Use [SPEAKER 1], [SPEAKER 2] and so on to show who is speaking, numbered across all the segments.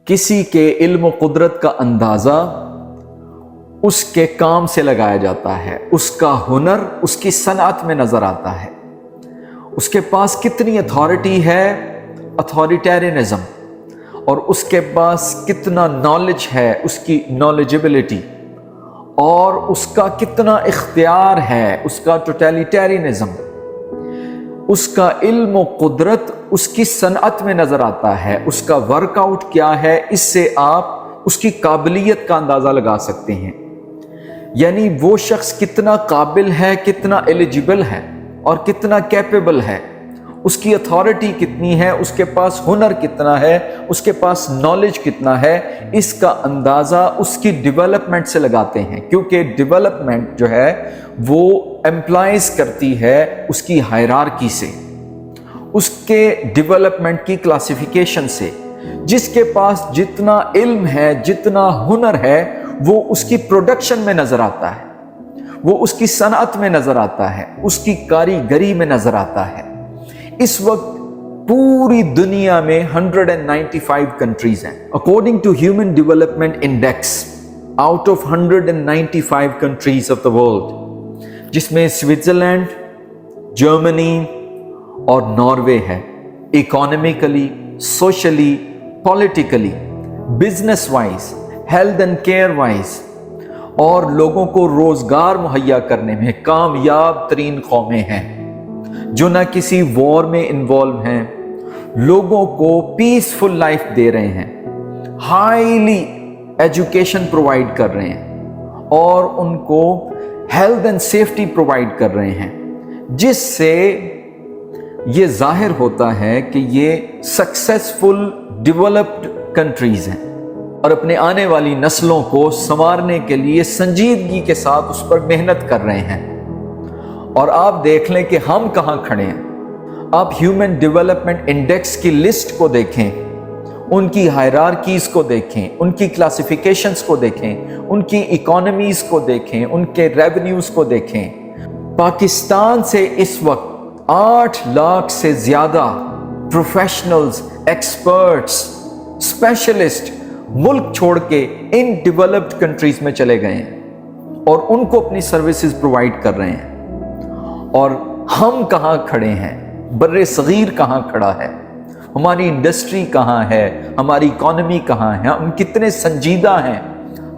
[SPEAKER 1] کسی کے علم و قدرت کا اندازہ اس کے کام سے لگایا جاتا ہے، اس کا ہنر اس کی صنعت میں نظر آتا ہے، اس کے پاس کتنی اتھارٹی ہے، اتھارٹیرینزم، اور اس کے پاس کتنا نالج ہے، اس کی نالجبلٹی، اور اس کا کتنا اختیار ہے، اس کا ٹوٹیلیٹیرینزم، اس کا علم و قدرت اس کی صنعت میں نظر آتا ہے، اس کا ورک آؤٹ کیا ہے، اس سے آپ اس کی قابلیت کا اندازہ لگا سکتے ہیں۔ یعنی وہ شخص کتنا قابل ہے، کتنا ایلیجیبل ہے اور کتنا کیپیبل ہے، اس کی اتھارٹی کتنی ہے، اس کے پاس ہنر کتنا ہے، اس کے پاس نالج کتنا ہے، اس کا اندازہ اس کی ڈیولپمنٹ سے لگاتے ہیں، کیونکہ ڈیولپمنٹ جو ہے وہ امپلائز کرتی ہے اس کی ہائرارکی سے، اس کے ڈیولپمنٹ کی کلاسیفیکیشن سے۔ جس کے پاس جتنا علم ہے، جتنا ہنر ہے، وہ اس کی پروڈکشن میں نظر آتا ہے، وہ اس کی صنعت میں نظر آتا ہے، اس کی کاریگری میں نظر آتا ہے۔ اس وقت پوری دنیا میں 195 کنٹریز ہیں according to human development index, out of 195 countries of the world, جس میں سوئٹزرلینڈ، جرمنی اور ناروے ہے۔ Economically, socially, politically, business wise, health and care wise, اور لوگوں کو روزگار مہیا کرنے میں کامیاب ترین قومیں ہیں، جو نہ کسی وار میں انوالو ہیں، لوگوں کو پیسفل لائف دے رہے ہیں، ہائیلی ایجوکیشن پرووائڈ کر رہے ہیں، اور ان کو ہیلتھ اینڈ سیفٹی پرووائڈ کر رہے ہیں، جس سے یہ ظاہر ہوتا ہے کہ یہ سکسیسفل ڈیولپڈ کنٹریز ہیں، اور اپنے آنے والی نسلوں کو سنوارنے کے لیے سنجیدگی کے ساتھ اس پر محنت کر رہے ہیں۔ اور آپ دیکھ لیں کہ ہم کہاں کھڑے ہیں۔ آپ ہیومن ڈیولپمنٹ انڈیکس کی لسٹ کو دیکھیں، ان کی ہائرارکیز کو دیکھیں، ان کی کلاسیفیکیشنز کو دیکھیں، ان کی اکانومیز کو دیکھیں، ان کے ریونیوز کو دیکھیں۔ پاکستان سے اس وقت 8 لاکھ سے زیادہ پروفیشنلز، ایکسپرٹس، اسپیشلسٹ ملک چھوڑ کے ان ڈیولپڈ کنٹریز میں چلے گئے ہیں اور ان کو اپنی سروسز پرووائڈ کر رہے ہیں۔ اور ہم کہاں کھڑے ہیں؟ بر صغیر کہاں کھڑا ہے؟ ہماری انڈسٹری کہاں ہے؟ ہماری اکانومی کہاں ہے؟ ہم کتنے سنجیدہ ہیں؟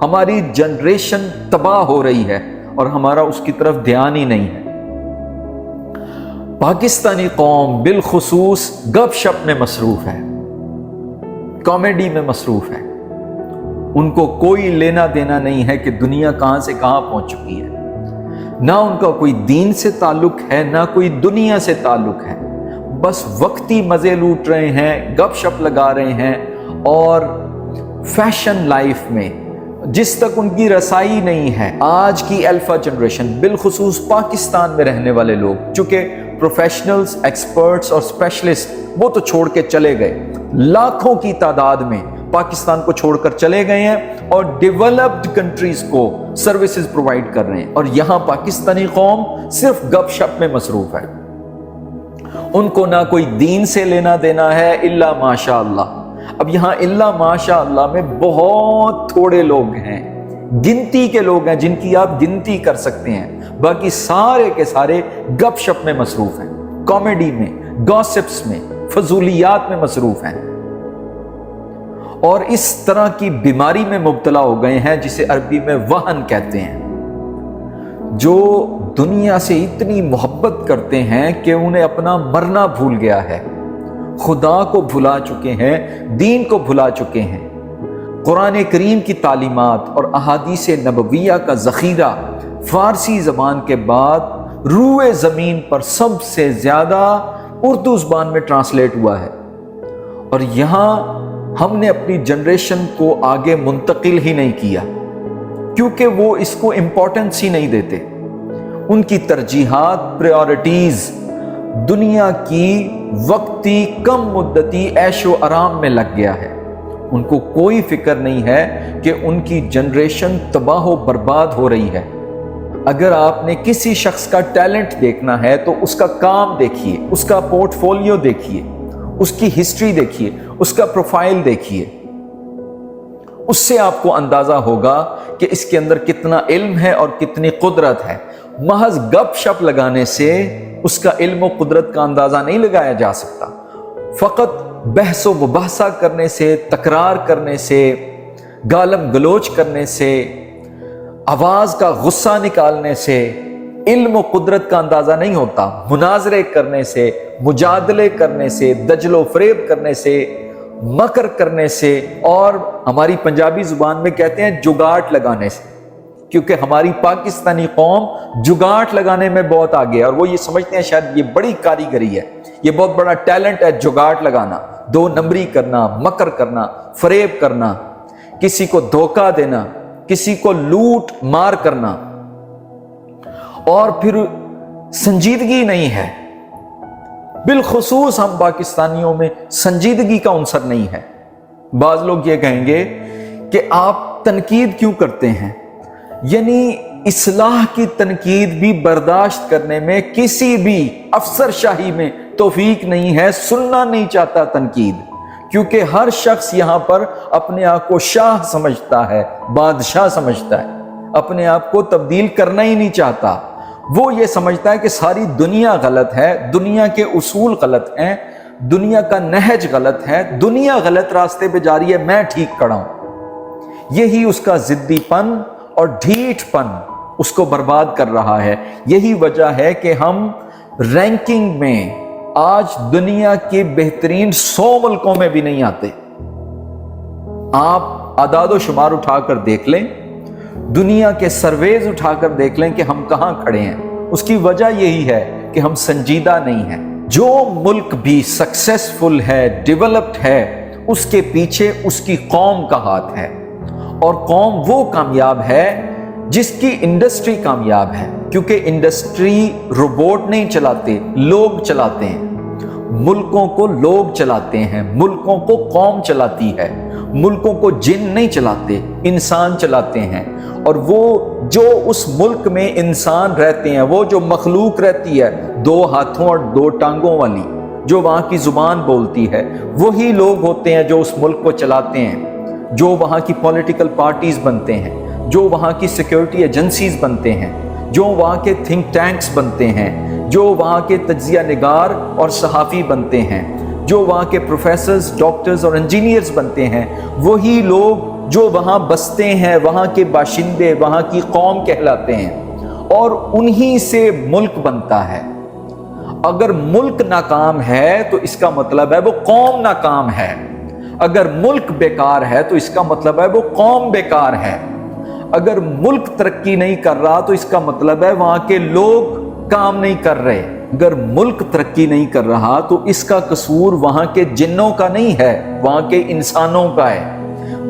[SPEAKER 1] ہماری جنریشن تباہ ہو رہی ہے اور ہمارا اس کی طرف دھیان ہی نہیں ہے۔ پاکستانی قوم بالخصوص گپ شپ میں مصروف ہے، کامیڈی میں مصروف ہے۔ ان کو کوئی لینا دینا نہیں ہے کہ دنیا کہاں سے کہاں پہنچ چکی ہے، نہ ان کا کوئی دین سے تعلق ہے، نہ کوئی دنیا سے تعلق ہے۔ بس وقتی مزے لوٹ رہے ہیں، گپ شپ لگا رہے ہیں، اور فیشن لائف میں جس تک ان کی رسائی نہیں ہے۔ آج کی الفا جنریشن، بالخصوص پاکستان میں رہنے والے لوگ، چونکہ پروفیشنلز، ایکسپرٹس اور اسپیشلسٹ وہ تو چھوڑ کے چلے گئے، لاکھوں کی تعداد میں پاکستان کو چھوڑ کر چلے گئے ہیں اور ڈیولپڈ کنٹریز کو سروسز پرووائڈ کر رہے ہیں، اور یہاں پاکستانی قوم صرف گپ شپ میں مصروف ہے۔ ان کو نہ کوئی دین سے لینا دینا ہے الا ماشاء اللہ۔ اب یہاں الا ماشاء اللہ میں بہت تھوڑے لوگ ہیں، گنتی کے لوگ ہیں جن کی آپ گنتی کر سکتے ہیں، باقی سارے کے سارے گپ شپ میں مصروف ہیں، کامیڈی میں، گاسپس میں، فضولیات میں مصروف ہیں، اور اس طرح کی بیماری میں مبتلا ہو گئے ہیں جسے عربی میں وہن کہتے ہیں، جو دنیا سے اتنی محبت کرتے ہیں کہ انہیں اپنا مرنا بھول گیا ہے، خدا کو بھلا چکے ہیں، دین کو بھلا چکے ہیں۔ قرآن کریم کی تعلیمات اور احادیث نبویہ کا ذخیرہ فارسی زبان کے بعد روئے زمین پر سب سے زیادہ اردو زبان میں ٹرانسلیٹ ہوا ہے، اور یہاں ہم نے اپنی جنریشن کو آگے منتقل ہی نہیں کیا، کیونکہ وہ اس کو امپورٹنس ہی نہیں دیتے۔ ان کی ترجیحات، پریورٹیز دنیا کی وقتی کم مدتی عیش و آرام میں لگ گیا ہے۔ ان کو کوئی فکر نہیں ہے کہ ان کی جنریشن تباہ و برباد ہو رہی ہے۔ اگر آپ نے کسی شخص کا ٹیلنٹ دیکھنا ہے تو اس کا کام دیکھیے، اس کا پورٹ فولیو دیکھیے، اس کی ہسٹری دیکھیے، اس کا پروفائل دیکھیے، اس سے آپ کو اندازہ ہوگا کہ اس کے اندر کتنا علم ہے اور کتنی قدرت ہے۔ محض گپ شپ لگانے سے اس کا علم و قدرت کا اندازہ نہیں لگایا جا سکتا۔ فقط بحث و مباحثہ کرنے سے، تکرار کرنے سے، گالم گلوچ کرنے سے، آواز کا غصہ نکالنے سے علم و قدرت کا اندازہ نہیں ہوتا۔ مناظرے کرنے سے، مجادلے کرنے سے، دجل و فریب کرنے سے، مکر کرنے سے، اور ہماری پنجابی زبان میں کہتے ہیں جگاٹ لگانے سے، کیونکہ ہماری پاکستانی قوم جگاٹ لگانے میں بہت آگے ہے، اور وہ یہ سمجھتے ہیں شاید یہ بڑی کاریگری ہے، یہ بہت بڑا ٹیلنٹ ہے جگاٹ لگانا، دو نمبری کرنا، مکر کرنا، فریب کرنا، کسی کو دھوکہ دینا، کسی کو لوٹ مار کرنا، اور پھر سنجیدگی نہیں ہے۔ بالخصوص ہم پاکستانیوں میں سنجیدگی کا عنصر نہیں ہے۔ بعض لوگ یہ کہیں گے کہ آپ تنقید کیوں کرتے ہیں، یعنی اصلاح کی تنقید بھی برداشت کرنے میں کسی بھی افسر شاہی میں توفیق نہیں ہے، سننا نہیں چاہتا تنقید، کیونکہ ہر شخص یہاں پر اپنے آپ کو شاہ سمجھتا ہے، بادشاہ سمجھتا ہے، اپنے آپ کو تبدیل کرنا ہی نہیں چاہتا۔ وہ یہ سمجھتا ہے کہ ساری دنیا غلط ہے، دنیا کے اصول غلط ہیں، دنیا کا نہج غلط ہے، دنیا غلط راستے پہ جا رہی ہے، میں ٹھیک کھڑا ہوں۔ یہی اس کا ضدی پن اور ڈھیٹ پن اس کو برباد کر رہا ہے۔ یہی وجہ ہے کہ ہم رینکنگ میں آج دنیا کے بہترین 100 ملکوں میں بھی نہیں آتے۔ آپ اعداد و شمار اٹھا کر دیکھ لیں، دنیا کے سرویز اٹھا کر دیکھ لیں کہ ہم کہاں کھڑے ہیں۔ اس کی وجہ یہی ہے کہ ہم سنجیدہ نہیں ہیں۔ جو ملک بھی سکسیسفل ہے، ڈیولپڈ ہے، اس کے پیچھے اس کی قوم کا ہاتھ ہے، اور قوم وہ کامیاب ہے جس کی انڈسٹری کامیاب ہے، کیونکہ انڈسٹری روبوٹ نہیں چلاتے، لوگ چلاتے ہیں۔ ملکوں کو لوگ چلاتے ہیں، ملکوں کو قوم چلاتی ہے، ملکوں کو جن نہیں چلاتے، انسان چلاتے ہیں۔ اور وہ جو اس ملک میں انسان رہتے ہیں، وہ جو مخلوق رہتی ہے 2 ہاتھوں اور 2 ٹانگوں والی، جو وہاں کی زبان بولتی ہے، وہی لوگ ہوتے ہیں جو اس ملک کو چلاتے ہیں، جو وہاں کی پولیٹیکل پارٹیز بنتے ہیں، جو وہاں کی سیکیورٹی ایجنسیز بنتے ہیں، جو وہاں کے تھنک ٹینکس بنتے ہیں، جو وہاں کے تجزیہ نگار اور صحافی بنتے ہیں، جو وہاں کے پروفیسرز، ڈاکٹرز اور انجینئرز بنتے ہیں، وہی لوگ جو وہاں بستے ہیں، وہاں کے باشندے، وہاں کی قوم کہلاتے ہیں، اور انہی سے ملک بنتا ہے۔ اگر ملک ناکام ہے تو اس کا مطلب ہے وہ قوم ناکام ہے، اگر ملک بیکار ہے تو اس کا مطلب ہے وہ قوم بیکار ہے، اگر ملک ترقی نہیں کر رہا تو اس کا مطلب ہے وہاں کے لوگ کام نہیں کر رہے، اگر ملک ترقی نہیں کر رہا تو اس کا قصور وہاں کے جنوں کا نہیں ہے، وہاں کے انسانوں کا ہے۔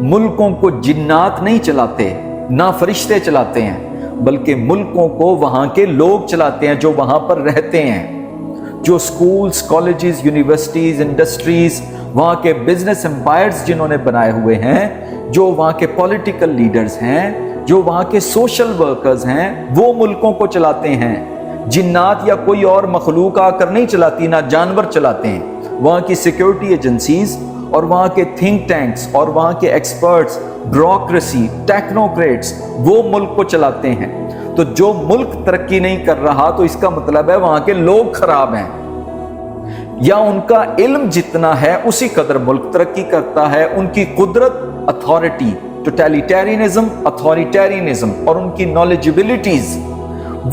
[SPEAKER 1] ملکوں کو جنات نہیں چلاتے، نہ فرشتے چلاتے ہیں، بلکہ ملکوں کو وہاں کے لوگ چلاتے ہیں جو وہاں پر رہتے ہیں، جو سکولز، کالجز، یونیورسٹیز، انڈسٹریز، وہاں کے بزنس امپائرز جنہوں نے بنائے ہوئے ہیں، جو وہاں کے پولیٹیکل لیڈرز ہیں، جو وہاں کے سوشل ورکرز ہیں، وہ ملکوں کو چلاتے ہیں۔ جنات یا کوئی اور مخلوق آ کر نہیں چلاتی، نہ جانور چلاتے ہیں۔ وہاں کی سیکیورٹی ایجنسیز اور وہاں کے تھنک ٹینکس اور وہاں کے ایکسپرٹس، بیوروکریسی، ٹیکنوکریٹس، وہ ملک کو چلاتے ہیں۔ تو جو ملک ترقی نہیں کر رہا تو اس کا مطلب ہے وہاں کے لوگ خراب ہیں، یا ان کا علم جتنا ہے اسی قدر ملک ترقی کرتا ہے۔ ان کی قدرت، اتھارٹی، ٹوٹیلیٹیرینزم، اتھارٹیرینزم اور ان کی نالجبلٹیز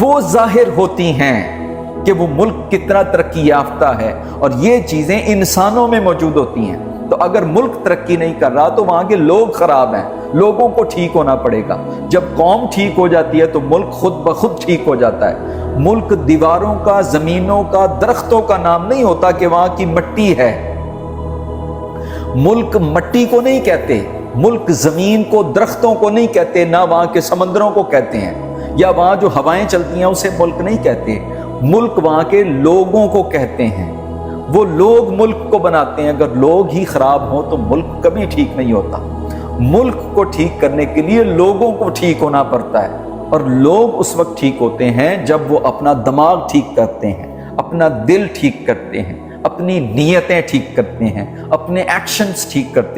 [SPEAKER 1] وہ ظاہر ہوتی ہیں کہ وہ ملک کتنا ترقی یافتہ ہے، اور یہ چیزیں انسانوں میں موجود ہوتی ہیں۔ تو اگر ملک ترقی نہیں کر رہا تو وہاں کے لوگ خراب ہیں، لوگوں کو ٹھیک ہونا پڑے گا۔ جب قوم ٹھیک ہو جاتی ہے تو ملک خود بخود ٹھیک ہو جاتا ہے۔ ملک دیواروں کا، زمینوں کا، درختوں کا نام نہیں ہوتا کہ وہاں کی مٹی ہے۔ ملک مٹی کو نہیں کہتے، ملک زمین کو، درختوں کو نہیں کہتے، نہ وہاں کے سمندروں کو کہتے ہیں، یا وہاں جو ہوائیں چلتی ہیں اسے ملک نہیں کہتے۔ ملک وہاں کے لوگوں کو کہتے ہیں، وہ لوگ ملک کو بناتے ہیں۔ اگر لوگ ہی خراب ہوں تو ملک کبھی ٹھیک نہیں ہوتا۔ ملک کو ٹھیک کرنے کے لیے لوگوں کو ٹھیک ہونا پڑتا ہے، اور لوگ اس وقت ٹھیک ہوتے ہیں جب وہ اپنا دماغ ٹھیک کرتے ہیں، اپنا دل ٹھیک کرتے ہیں، اپنی نیتیں ٹھیک کرتے ہیں، اپنے ایکشنز ٹھیک کرتے ہیں۔